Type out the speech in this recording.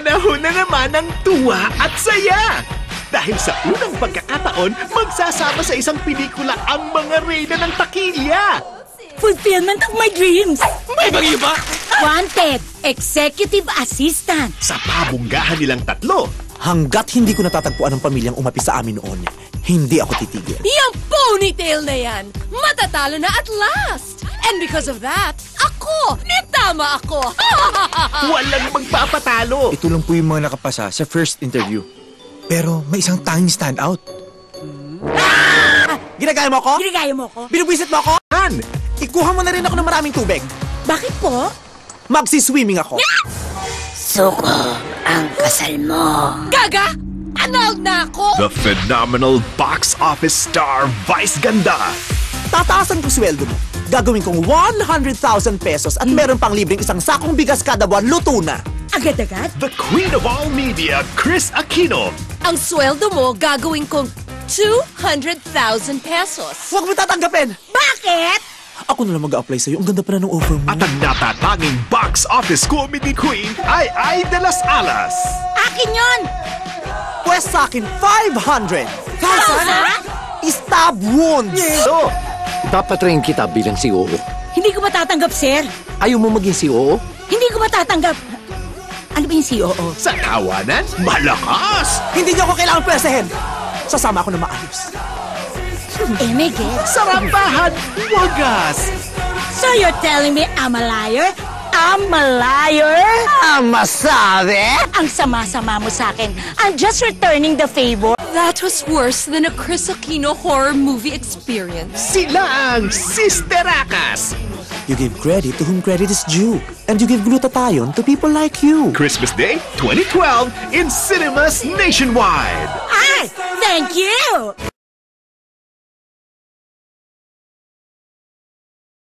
Panahon na naman ng tuwa at saya! Dahil sa unang pagkakataon, magsasama sa isang pelikula ang mga reyna ng takilya! Fulfillment of my dreams! May bagay ba? Wanted! Executive Assistant! Sa pabunggahan nilang tatlo, Hanggat hindi ko natatagpuan ang pamilyang umapi sa amin noon, hindi ako titigil. Yung ponytail na yan, matatalo na at last! And because of that, ako! Nitama ako! walang magpapatalo! Ito lang po yung mga nakapasa sa first interview. Pero may isang tanging standout. Ginagaya mo ako? Ginagaya mo ko? Binubwisit mo ako? Han! Ikuha mo na rin ako ng maraming tubig. Bakit po? Magsiswimming ako. Suko ang kasal mo. Gaga! Annulled na ako! The phenomenal box office star Vice Ganda! Tataasan ko sweldo mo. Gagawin kong 100,000 pesos at meron pang libreng isang sakong bigas kada buwan, luto na. Agad-agad? The Queen of all media, Chris Aquino! Ang sweldo mo, gagawin kong 200,000 pesos. Huwag mo tatanggapin. Bakit? Ako na lang mag-a-apply sa'yo. Ang ganda pa na ng offer mo. At ang natatanging box office comedy queen ay Ay de las Alas! Akin yon! Pwes sa akin, 500. Stab wounds. So, dapat rin kita bilang CEO. Hindi ko matatanggap, sir. Ayaw mo maging CEO? Hindi ko matatanggap. Ano ba yung COO? Sa tawanan, malakas! Hindi niyo ako kailangan pwesahin. Sasama ako na maayos. Miguel. Sa rampahan, wagas! So you're telling me I'm a liar? I'm a liar? Masabi? Ang sama-sama mo sa akin. I'm just returning the favor. That was worse than a Chris Aquino horror movie experience. Sila ang Sisterakas! You give credit to whom credit is due. And you give glutathione to people like you. Christmas Day 2012 in cinemas nationwide! Ay! Thank you!